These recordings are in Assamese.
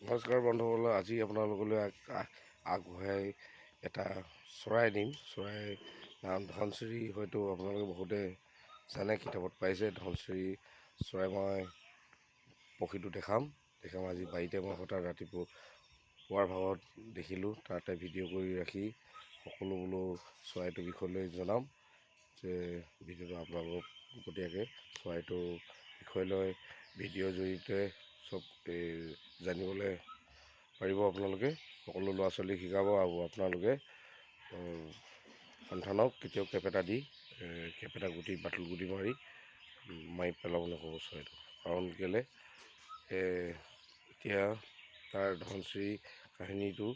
নমস্কাৰ বন্ধুসকল, আজি আপোনালোকলৈ আগবঢ়াই এটা চৰাই দিম। চৰাই নাম ধনচিৰি। হয়তো আপোনালোকে বহুতে জানে, কিতাপত পাইছে। ধনচিৰি চৰাই মই পক্ষীটো দেখাম। আজি বাৰীতে মই হঠাৎ পুৱাৰ ভাগত দেখিলোঁ, তাতে ভিডিঅ' কৰি ৰাখি সকলো চৰাইটোৰ বিষয়লৈ জনাম। যে ভিডিঅ'টো আপোনালোকক গতীয়াকৈ চৰাইটোৰ বিষয়লৈ ভিডিঅ'ৰ জৰিয়তে চব জানিবলৈ পাৰিব। আপোনালোকে সকলো ল'ৰা ছোৱালীক শিকাব আৰু আপোনালোকে সন্তানক কেতিয়াও কেপেটা দি কেপেটা গুটি বাটুল গুটি মাৰি পেলাবলৈ ক'ব চৰাইটো। কাৰণ কেলৈ এতিয়া তাৰ ধনচিৰি কাহিনীটো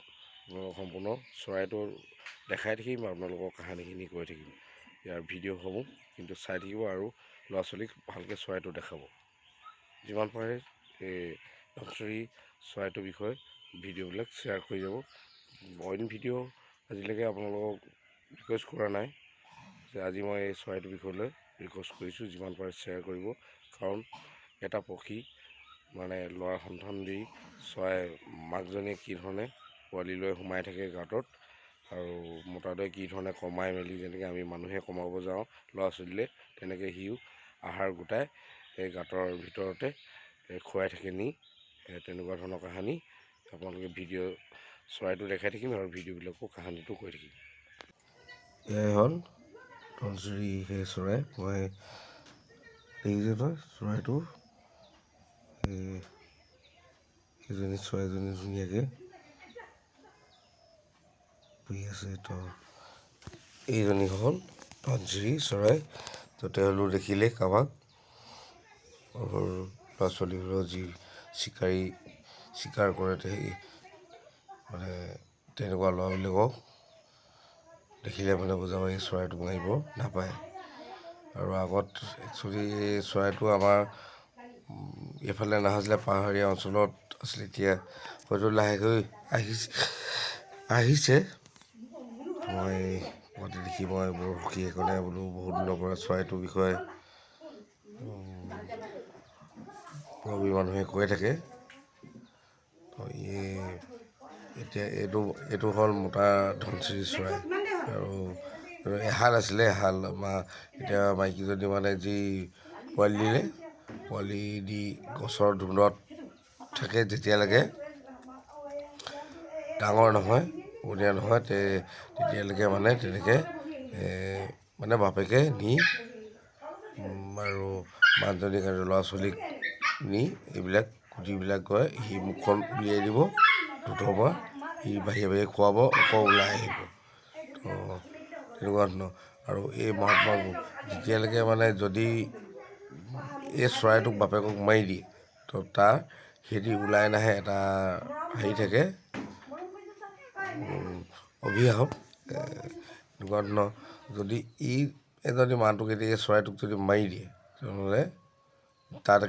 সম্পূৰ্ণ চৰাইটো দেখাই থাকিম, আপোনালোকৰ কাহিনীখিনি কৈ থাকিম। ইয়াৰ ভিডিঅ'সমূহ কিন্তু চাই থাকিব আৰু ল'ৰা ছোৱালীক ভালকৈ চৰাইটো দেখাব। যিমান পাৰে ধনচিৰি চৰাইটোৰ বিষয়ে ভিডিঅ'বিলাক শ্বেয়াৰ কৰি যাব। অইন ভিডিঅ' আজিলৈকে আপোনালোকক ৰিকুৱেষ্ট কৰা নাই, যে আজি মই এই চৰাইটোৰ বিষয়লৈ ৰিকুৱেষ্ট কৰিছোঁ। যিমান পাৰে শ্বেয়াৰ কৰিব, কাৰণ এটা পক্ষী মানে ল'ৰা সন্তান দি চৰাই মাকজনীয়ে কি ধৰণে পোৱালি লৈ সোমাই থাকে গাঁতত, আৰু মতাটোৱে কি ধৰণে কমাই মেলি, যেনেকৈ আমি মানুহে কমাব যাওঁ ল'ৰা ছোৱালীলৈ, তেনেকৈ সিও আহাৰ গোটাই সেই গাঁতৰ ভিতৰতে খুৱাই থাকে নি। তেনেকুৱা ধৰণৰ কাহিনী আপোনালোকে ভিডিঅ' চৰাইটো দেখাই থাকিম আৰু ভিডিঅ'বিলাকো কাহিনীটো কৈ থাকিম। এয়াই হ'ল ধনচিৰি সেই চৰাই। মই দেখিছোঁ নহয় চৰাইটো, সেইজনী চৰাইজনী ধুনীয়াকৈ শুই আছে। তো এইজনী হ'ল ধনচিৰি চৰাই। য'তে হ'লেও দেখিলে কাৰোবাক সৰু ল'ৰা ছোৱালীবোৰৰ যি চিকাৰ কৰে, সেই মানে তেনেকুৱা ল'ৰাবিলাকক দেখিলে মানে বুজাব এই চৰাইটো মাৰিব নাপায়। আৰু আগত একচুৱেলি এই চৰাইটো আমাৰ এইফালে নাছিলে, পাহাৰীয়া অঞ্চলত আছিলে। এতিয়া হয়তো লাহেকৈ আহিছে। মই দেখি মই বৰ সুখী। সেইকাৰণে বোলো বহুত দিনৰ পৰা চৰাইটোৰ বিষয়ে পুৰবী মানুহে কৈ থাকে। তো এতিয়া এইটো হ'ল মতা ধনচিৰি চৰাই। আৰু এহাল আছিলে, এতিয়া মাইকীজনী মানে যি পোৱালি দিলে, পোৱালি দি গছৰ ধুন্দত থাকে, যেতিয়ালৈকে ডাঙৰ নহয়, উমনীয়া নহয়, তেতিয়ালৈকে মানে তেনেকৈ মানে বাপেকে নি আৰু মাকজনীক আৰু ল'ৰা ছোৱালীক নি এইবিলাক গুটিবিলাক কয়, সি মুখখন উলিয়াই দিব ঠোঁটৰ পৰা, সি বাহিৰে বাহিৰে খুৱাব, আকৌ ওলাই আহিব। তো তেনেকুৱা ধৰণৰ। আৰু এই মহাত্মা যেতিয়ালৈকে মানে যদি এই চৰাইটোক বাপেকক মাৰি দিয়ে, তো তাৰ সিহঁতি ওলাই নাহে। এটা হেৰি থাকে, অভিশাপ এনেকুৱা ধৰণৰ। যদি এজনী মাকক যদি এই চৰাইটোক যদি মাৰি দিয়ে, তেনেহ'লে তাত